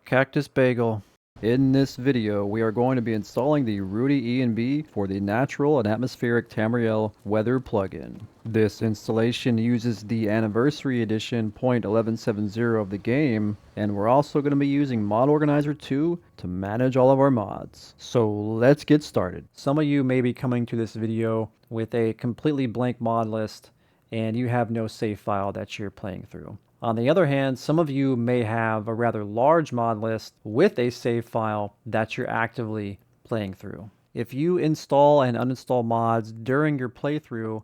Cactus Bagel. In this video, we are going to be installing the Rudy ENB for the Natural and Atmospheric Tamriel Weather plugin. This installation uses the Anniversary Edition 0.1170 of the game, and we're also going to be using Mod Organizer 2 to manage all of our mods. So let's get started. Some of you may be coming to this video with a completely blank mod list, and you have no save file that you're playing through. On the other hand, some of you may have a rather large mod list with a save file that you're actively playing through. If you install and uninstall mods during your playthrough,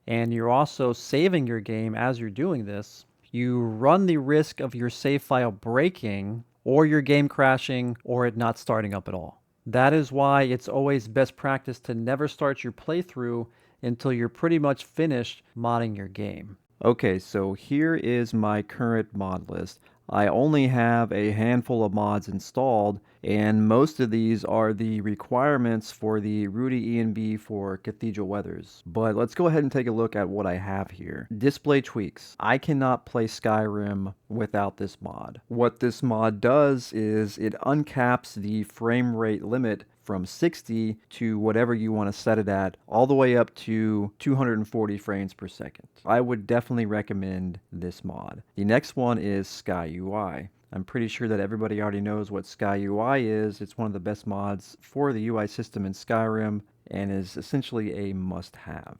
and you're also saving your game as you're doing this, you run the risk of your save file breaking, or your game crashing, or it not starting up at all. That is why it's always best practice to never start your playthrough until you're pretty much finished modding your game. Okay, so here is my current mod list. I only have a handful of mods installed, and most of these are the requirements for the Rudy ENB for Cathedral Weathers. But let's go ahead and take a look at what I have here. Display tweaks. I cannot play Skyrim without this mod. What this mod does is it uncaps the frame rate limit from 60 to whatever you want to set it at, all the way up to 240 frames per second. I would definitely recommend this mod. The next one is Sky UI. I'm pretty sure that everybody already knows what Sky UI is. It's one of the best mods for the UI system in Skyrim and is essentially a must-have.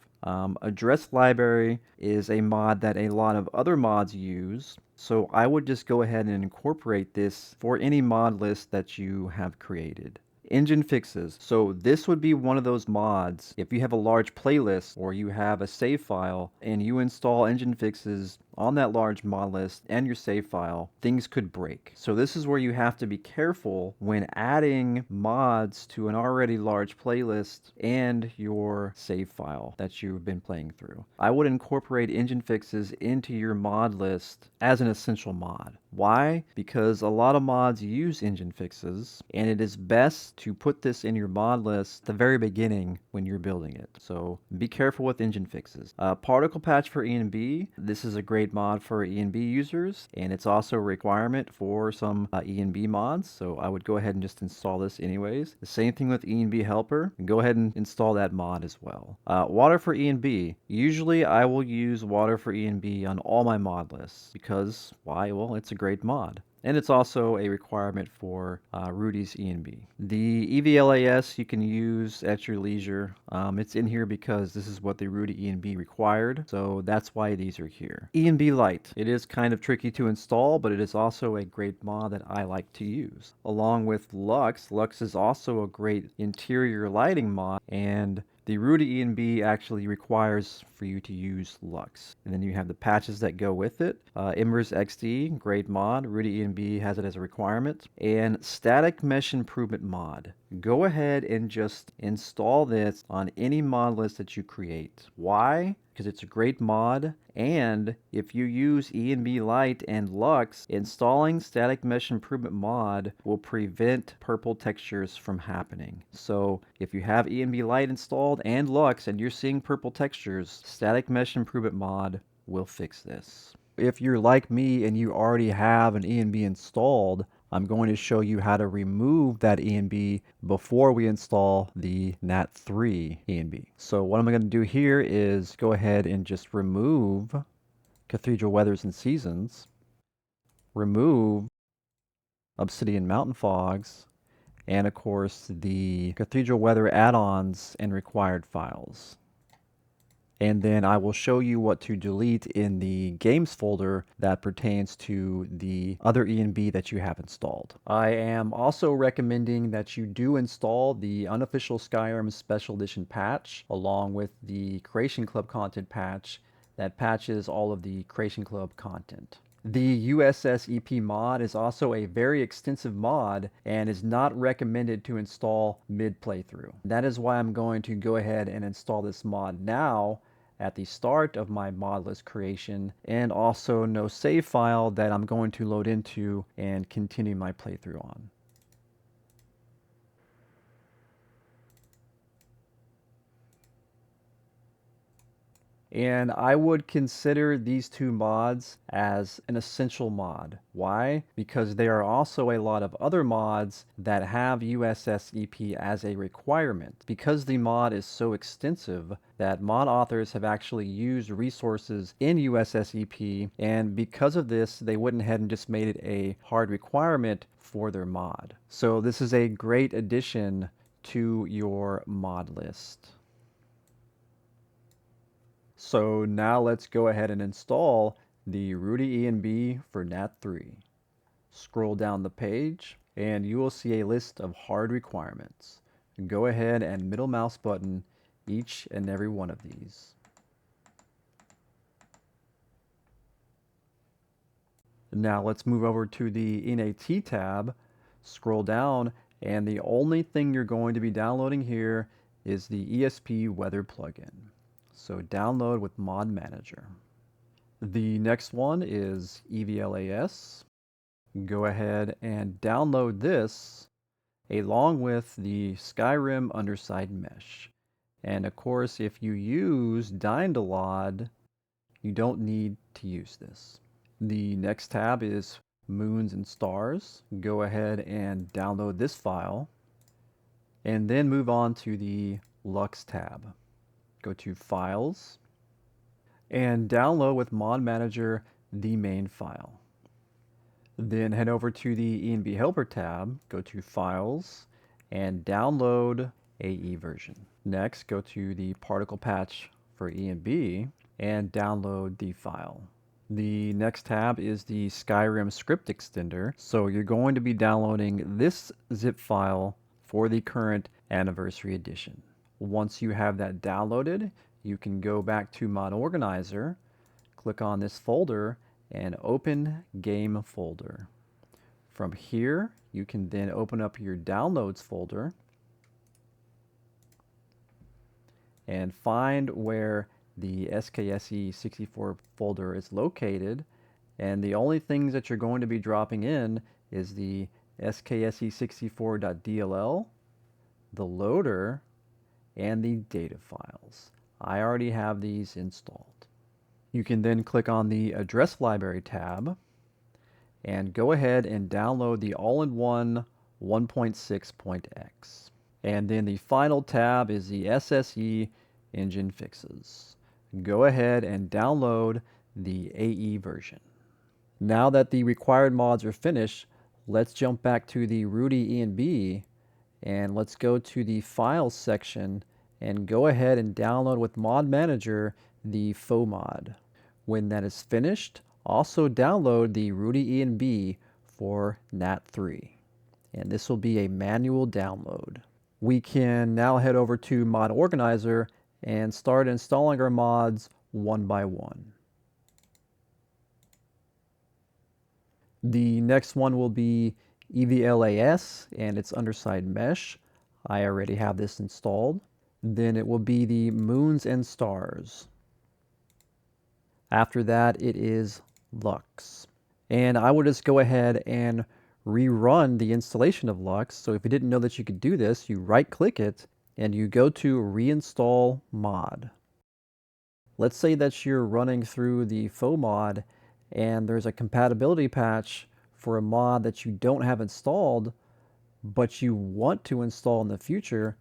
Address Library is a mod that a lot of other mods use, so I would just go ahead and incorporate this for any mod list that you have created. Engine fixes. So this would be one of those mods, if you have a large playlist or you have a save file and you install engine fixes on that large mod list and your save file, things could break. So this is where you have to be careful when adding mods to an already large playlist and your save file that you've been playing through. I would incorporate engine fixes into your mod list as an essential mod. Why? Because a lot of mods use engine fixes, and it is best to put this in your mod list at the very beginning when you're building it. So be careful with engine fixes. Particle patch for ENB. This is a great mod for ENB users, and it's also a requirement for some ENB mods, so I would go ahead and just install this anyways. The same thing with ENB helper. Go ahead and install that mod as well. Water for ENB. Usually I will use water for ENB on all my mod lists because why? Well, it's a great mod. And it's also a requirement for Rudy's ENB. The EVLAS you can use at your leisure. It's in here because this is what the Rudy ENB required, so that's why these are here. ENB Lite. It is kind of tricky to install, but it is also a great mod that I like to use. Along with Lux. Lux is also a great interior lighting mod, and the Rudy ENB actually requires for you to use Lux. And then you have the patches that go with it. Embers XD, great mod. Rudy ENB has it as a requirement. And Static Mesh Improvement mod. Go ahead and just install this on any mod list that you create. Why? Because it's a great mod, and if you use ENB Lite and Lux, installing Static Mesh Improvement mod will prevent purple textures from happening. So if you have ENB Lite installed and Lux and you're seeing purple textures, Static Mesh Improvement mod will fix this. If you're like me and you already have an ENB installed, I'm going to show you how to remove that ENB before we install the NAT3 ENB. So what I'm going to do here is go ahead and just remove Cathedral Weathers and Seasons, remove Obsidian Mountain Fogs, and of course the Cathedral Weather add-ons and required files. And then I will show you what to delete in the games folder that pertains to the other ENB that you have installed. I am also recommending that you do install the unofficial Skyrim Special Edition patch along with the Creation Club content patch that patches all of the Creation Club content. The USS EP mod is also a very extensive mod and is not recommended to install mid-playthrough. That is why I'm going to go ahead and install this mod now at the start of my mod list creation, and also no save file that I'm going to load into and continue my playthrough on. And I would consider these two mods as an essential mod. Why? Because there are also a lot of other mods that have USSEP as a requirement. Because the mod is so extensive that mod authors have actually used resources in USSEP, and because of this, they went ahead and just made it a hard requirement for their mod. So this is a great addition to your mod list. So now let's go ahead and install the Rudy ENB for NAT3. Scroll down the page and you will see a list of hard requirements. Go ahead and middle mouse button each and every one of these. Now let's move over to the NAT tab, scroll down, and the only thing you're going to be downloading here is the ESP weather plugin. So download with Mod Manager. The next one is EVLAS. Go ahead and download this along with the Skyrim underside mesh. And of course, if you use Dynalod, you don't need to use this. The next tab is Moons and Stars. Go ahead and download this file and then move on to the Lux tab. Go to Files and download with Mod Manager the main file. Then head over to the ENB Helper tab, go to Files, and download AE version. Next, go to the particle patch for ENB and download the file. The next tab is the Skyrim script extender, so you're going to be downloading this zip file for the current anniversary edition. Once you have that downloaded, you can go back to Mod Organizer, click on this folder, and open Game folder. From here, you can then open up your Downloads folder and find where the SKSE64 folder is located, and the only things that you're going to be dropping in is the SKSE64.dll, the loader, and the data files. I already have these installed. You can then click on the Address Library tab and go ahead and download the all-in-one 1.6.x. And then the final tab is the SSE Engine Fixes. Go ahead and download the AE version. Now that the required mods are finished, let's jump back to the Rudy ENB and let's go to the Files section and go ahead and download with Mod Manager the faux mod. When that is finished, also download the Rudy ENB for NAT3. And this will be a manual download. We can now head over to Mod Organizer and start installing our mods one by one. The next one will be EVLAS and its underside mesh. I already have this installed. Then it will be the Moons and Stars. After that, it is Lux. And I will just go ahead and rerun the installation of Lux. So if you didn't know that you could do this, you right-click it and you go to Reinstall Mod. Let's say that you're running through the faux mod and there's a compatibility patch for a mod that you don't have installed, but you want to install in the future,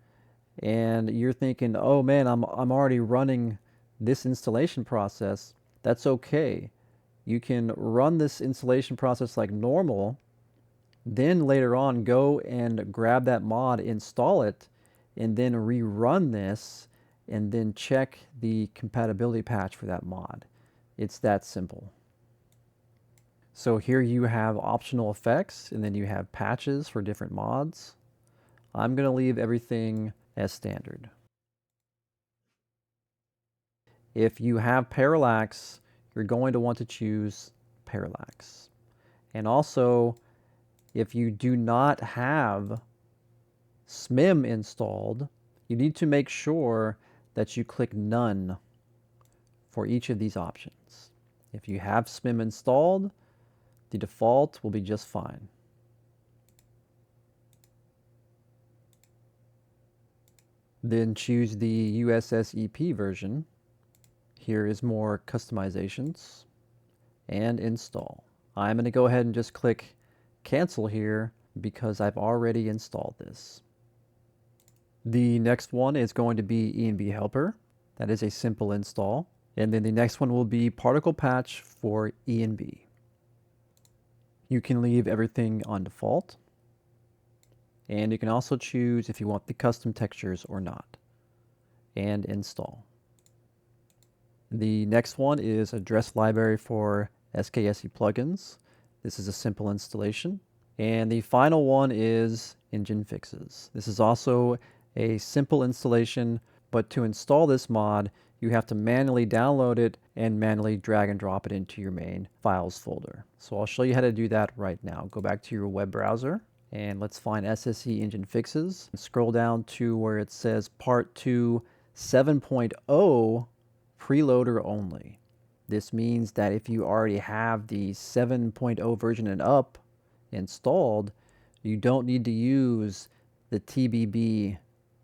and you're thinking, oh man, I'm already running this installation process. That's okay. You can run this installation process like normal, then later on go and grab that mod, install it, and then rerun this, and then check the compatibility patch for that mod. It's that simple. So here you have optional effects, and then you have patches for different mods. I'm going to leave everything as standard. If you have parallax, you're going to want to choose parallax. And also, if you do not have SMIM installed, you need to make sure that you click None for each of these options. If you have SMIM installed, the default will be just fine. Then choose the USSEP version. Here is more customizations and install. I'm going to go ahead and just click cancel here because I've already installed this. The next one is going to be ENB helper. That is a simple install. And then the next one will be particle patch for ENB. You can leave everything on default. And you can also choose if you want the custom textures or not. And install. The next one is address library for SKSE plugins. This is a simple installation. And the final one is engine fixes. This is also a simple installation, but to install this mod, you have to manually download it and manually drag and drop it into your main files folder. So I'll show you how to do that right now. Go back to your web browser and let's find SSE engine fixes. Scroll down to where it says part 2 7.0 preloader only. This means that if you already have the 7.0 version and up installed, you don't need to use the TBB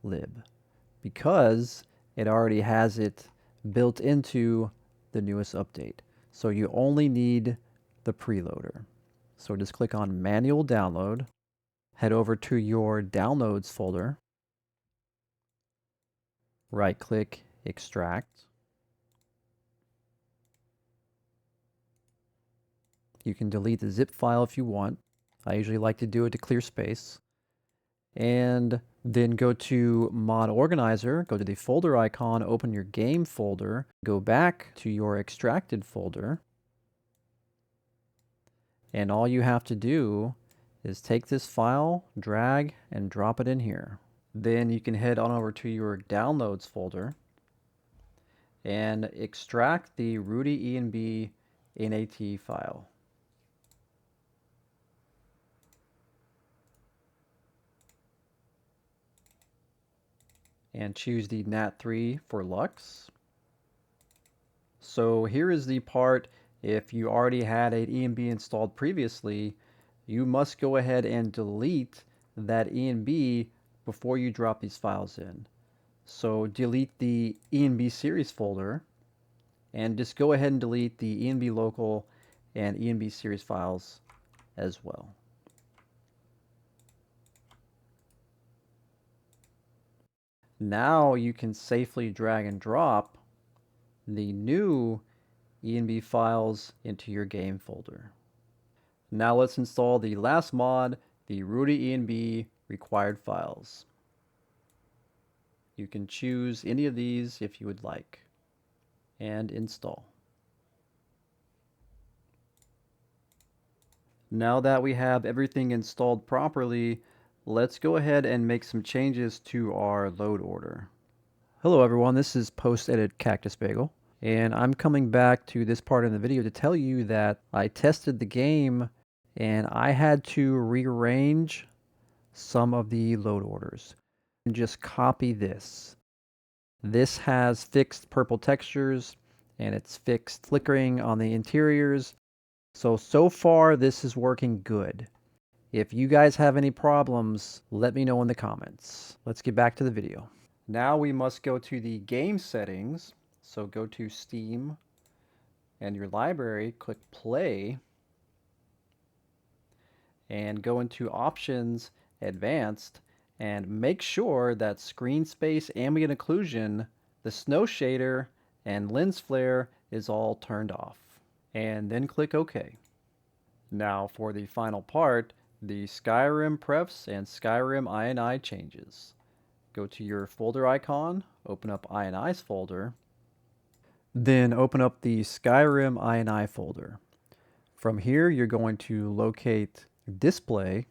lib because it already has it built into the newest update. So you only need the preloader. So just click on manual download, head over to your downloads folder, right click, extract. You can delete the zip file if you want. I usually like to do it to clear space. And then go to mod organizer, go to the folder icon, open your game folder, go back to your extracted folder. And all you have to do is take this file, drag, and drop it in here. Then you can head on over to your downloads folder and extract the Rudy ENB NAT file. And choose the NAT3 for Lux. So here is the part, if you already had an ENB installed previously, you must go ahead and delete that ENB before you drop these files in. So delete the ENB series folder and just go ahead and delete the ENB local and ENB series files as well. Now you can safely drag and drop the new ENB files into your game folder. Now let's install the last mod, the Rudy ENB required files. You can choose any of these if you would like, and install. Now that we have everything installed properly, let's go ahead and make some changes to our load order. Hello everyone, this is post-edit Cactus Bagel, and I'm coming back to this part in the video to tell you that I tested the game and I had to rearrange some of the load orders. And just copy this. This has fixed purple textures and it's fixed flickering on the interiors. So far this is working good. If you guys have any problems, let me know in the comments. Let's get back to the video. Now we must go to the game settings. So go to Steam and your library, click play, and go into options, advanced, and make sure that screen space, ambient occlusion, the snow shader, and lens flare is all turned off. And then click OK. Now for the final part, the Skyrim prefs and Skyrim INI changes. Go to your folder icon, open up INI's folder, then open up the Skyrim INI folder. From here, you're going to locate display,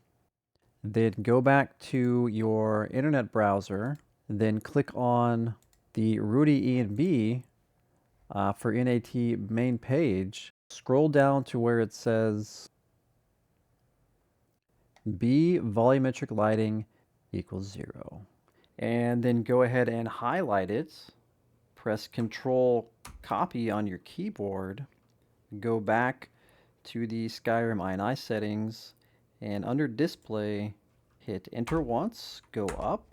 then go back to your internet browser, then click on the Rudy ENB for NAT main page. Scroll down to where it says B volumetric lighting equals 0. And then go ahead and highlight it. Press Control copy on your keyboard. Go back to the Skyrim INI settings, and under display, hit enter once, go up,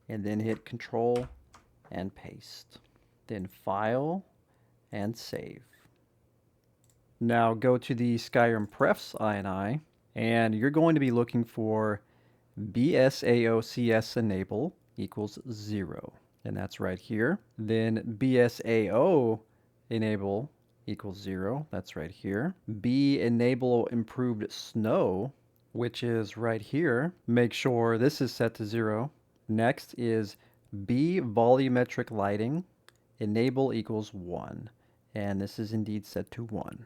and then hit Control and paste. Then file, and save. Now go to the Skyrim Prefs INI, and you're going to be looking for BSAOCS enable equals 0. And that's right here. Then BSAO enable equals 0. That's right here. B enable improved snow, which is right here. Make sure this is set to 0. Next is B volumetric lighting enable equals 1. And this is indeed set to 1.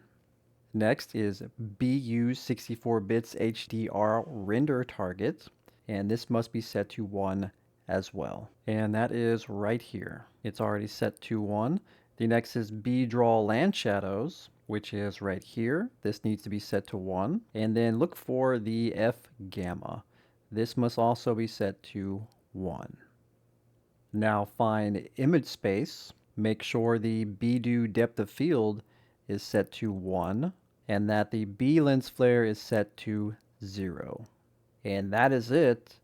Next is BU 64 bits HDR render target, and this must be set to 1 as well. And that is right here. It's already set to 1. The next is B draw land shadows, which is right here. This needs to be set to 1. And then look for the F gamma. This must also be set to 1. Now find image space. Make sure the BDO depth of field is set to 1 and that the B lens flare is set to 0. And that is it.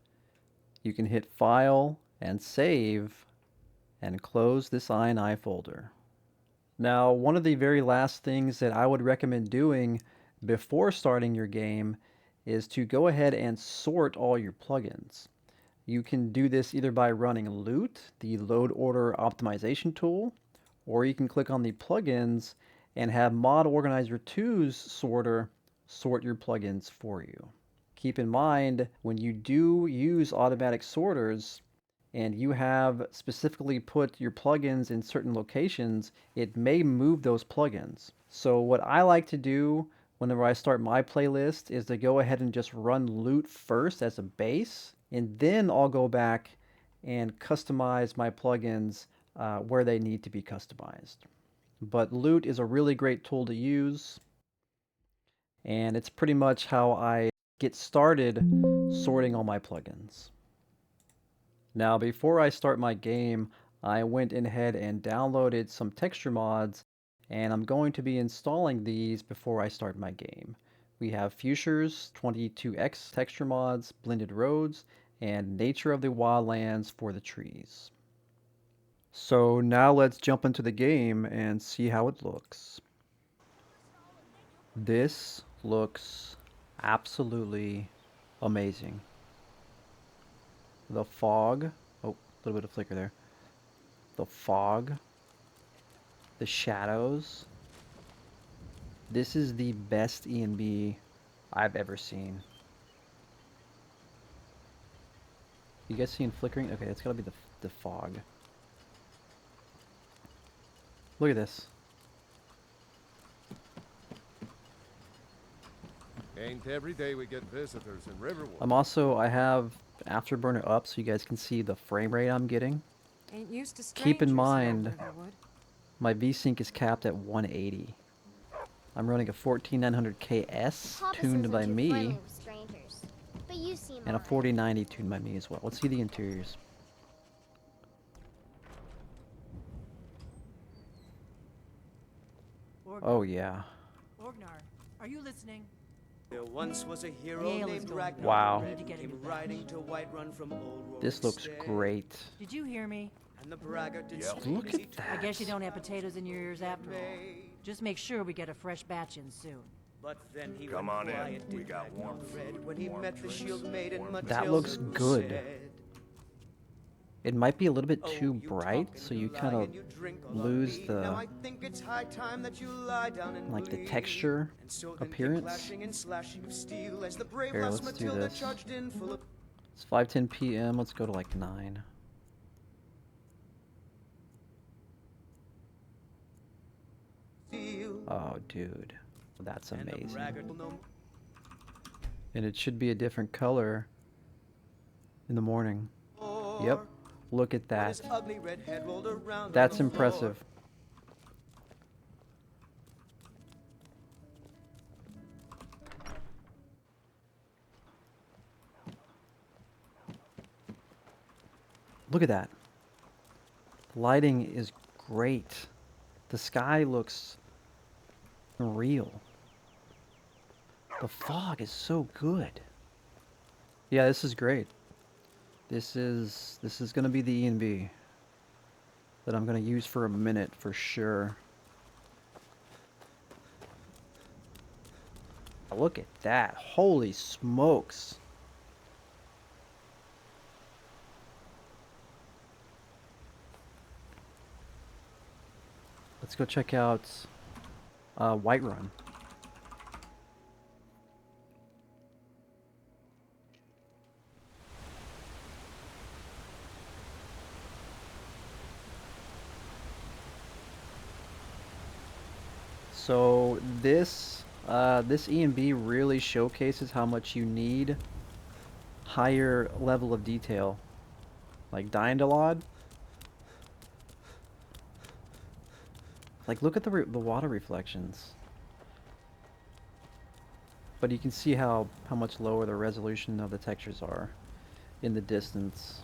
You can hit File and Save and close this INI folder. Now, one of the very last things that I would recommend doing before starting your game is to go ahead and sort all your plugins. You can do this either by running Loot, the load order optimization tool, or you can click on the plugins and have Mod Organizer 2's sorter sort your plugins for you. Keep in mind, when you do use automatic sorters and you have specifically put your plugins in certain locations, it may move those plugins. So what I like to do whenever I start my playlist is to go ahead and just run Loot first as a base, and then I'll go back and customize my plugins where they need to be customized. But Loot is a really great tool to use, and it's pretty much how I get started sorting all my plugins. Now, before I start my game, I went ahead and downloaded some texture mods, and I'm going to be installing these before I start my game. We have Fuchsia's 22X texture mods, Blended Roads, and Nature of the Wildlands for the trees. So now let's jump into the game and see how it looks. This looks absolutely amazing. The fog, oh, a little bit of flicker there. The fog, the shadows. This is the best ENB I've ever seen. You guys seeing flickering? Okay, it's gotta be the fog. Look at this. Ain't every day we get visitors in Riverwood. I have Afterburner up so you guys can see the frame rate I'm getting. Ain't used to Keep in strangers, mind, Riverwood. my VSync is capped at 180. I'm running a 14900KS Papa tuned says by I'm too me, friendly with strangers, but you seem and a alright. 4090 tuned by me as well. Let's see the interiors. Oh yeah. Orgnar, are you listening? There once was a hero Yale is named going Ragnar. Wow. We need to get a Came new badge. riding to Whiterun from Old Road. This looks great. Did you hear me? And the braggart did Yep. scream Look as he at took I that. guess you don't have potatoes in your ears after all. Just make sure we get a fresh batch in soon. But then he Come went on in. quiet, We did got Ragnar warm the food, Red when he warm met the drinks, shield maiden warm Matilda, That looks who good. said, It might be a little bit "Oh, too you bright, talk so and you lie kind and you of drink all lose of me. Now I the think it's high time that you lie down and like the bleed." texture And so then came appearance. clashing and slashing of steel as the brave Here, lass let's do Matilda this. charged in full of It's 5:10 p.m. Let's go to like 9. steel. Oh, dude, that's And the amazing. braggart will know And it should be a different color in the morning. Yep. Look at when that. his ugly red head rolled around on That's the floor. impressive. Look at that. The lighting is great. The sky looks real. The fog is so good. Yeah, this is great. This is gonna be the ENB that I'm gonna use for a minute for sure. Look at that. Holy smokes. Let's go check out Whiterun. So this ENB really showcases how much you need higher level of detail, like Dyndalod. Like look at the water reflections. But you can see how much lower the resolution of the textures are in the distance.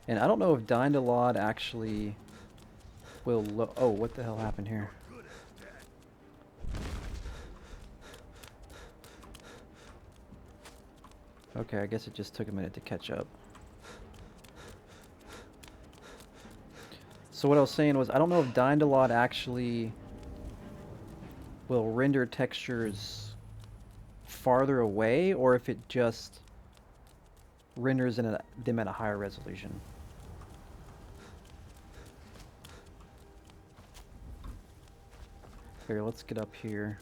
And I don't know if Dyndalod actually will oh, what the hell happened here? Okay, I guess it just took a minute to catch up. So what I was saying was, I don't know if Dyndalod actually will render textures farther away, or if it just renders them at a higher resolution. Here, let's get up here.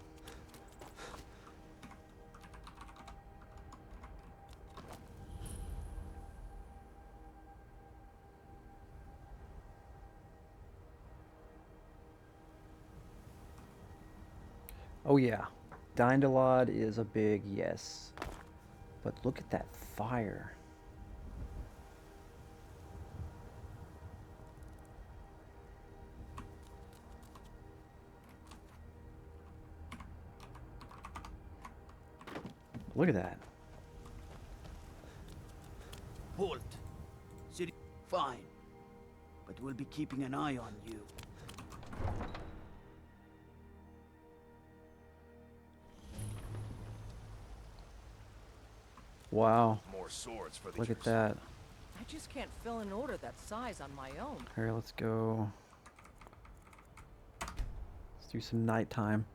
Oh yeah, Dyndalod is a big yes. But look at that fire. Look at that. Halt. City. Fine. But we'll be keeping an eye on you. Wow. More swords for the Look at that. I just can't fill an order that size on my own. Here, let's go. Let's do some nighttime.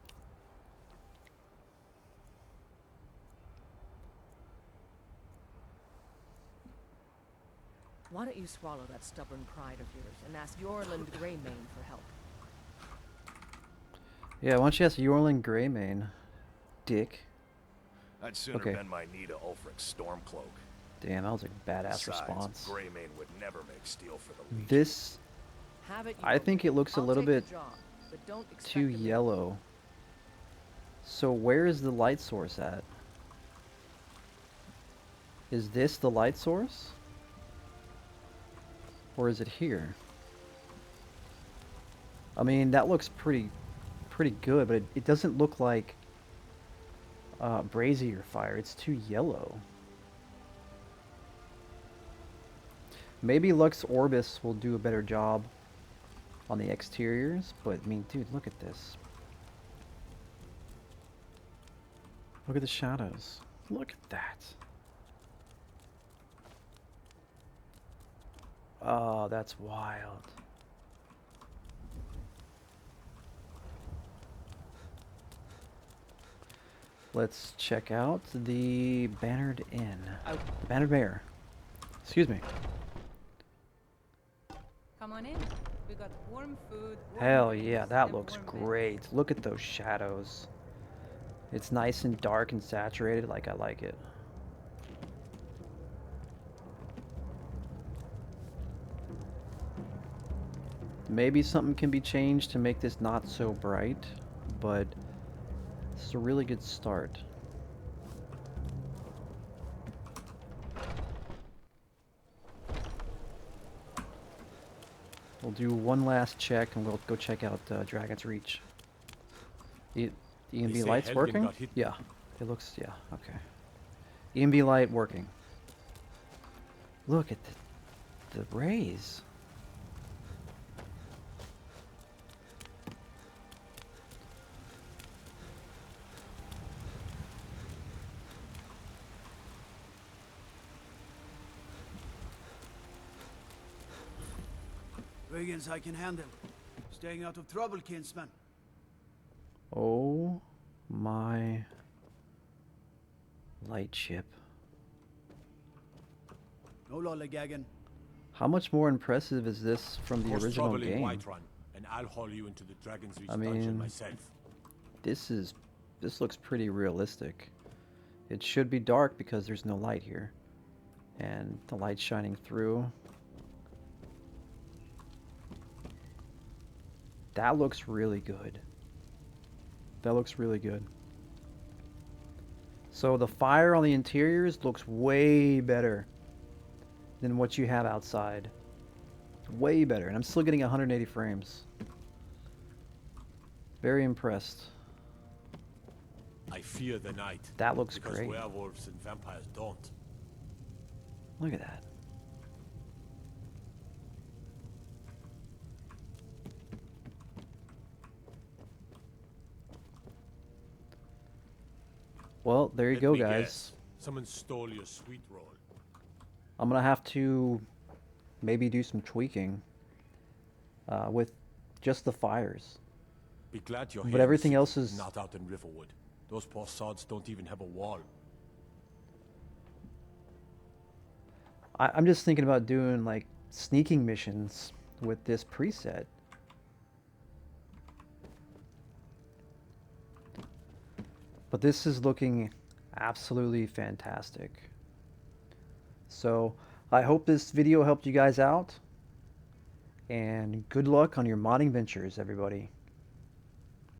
Why don't you swallow that stubborn pride of yours and ask Yorland Greymane for help? Yeah, why don't you ask Yorland Greymane, dick? I'd sooner Okay. bend my knee to Ulfric's Stormcloak. Damn, that was a badass Besides, response. Greymane would never make steel for the Legion. This, Have it I your think way. it looks a I'll little take bit the job, but don't expect too a miracle. yellow. So where is the light source at? Is this the light source? Or is it here? I mean, that looks pretty good, but it doesn't look like brazier fire. It's too yellow. Maybe Lux Orbis will do a better job on the exteriors, but I mean, dude, look at this. Look at the shadows. Look at that. Oh, that's wild. Let's check out the Bannered Inn. Bannered Mare. Excuse me. Come on in. We got warm food. warm Hell drinks, yeah, that and looks warm beds. great. Look at those shadows. It's nice and dark and saturated like I like it. Maybe something can be changed to make this not so bright, but this is a really good start. We'll do one last check and we'll go check out Dragon's Reach. ENB say light's Helgen working? got hit. Yeah. It looks, yeah, okay. ENB light working. Look at the rays. Wiggins, I can handle. Staying out of trouble, kinsman. Oh my light ship. No lollygagging. How much more impressive is this from the Cause original trouble in game? Whiterun, and I'll haul you into the Dragon's Reach I dungeon mean, myself. This looks pretty realistic. It should be dark because there's no light here. And the light's shining through. That looks really good. That looks really good. So the fire on the interiors looks way better than what you have outside. Way better. And I'm still getting 180 frames. Very impressed. I fear the night. That looks because great. werewolves and vampires don't. Look at that. Well, there you Let go, me guys. guess. Someone stole your sweet roll. I'm gonna have to maybe do some tweaking with just the fires. Be glad you're But here in everything the else city, is- not out in Riverwood. Those poor sods don't even have a wall. I'm just thinking about doing like sneaking missions with this preset. But this is looking absolutely fantastic. So I hope this video helped you guys out. And good luck on your modding ventures, everybody.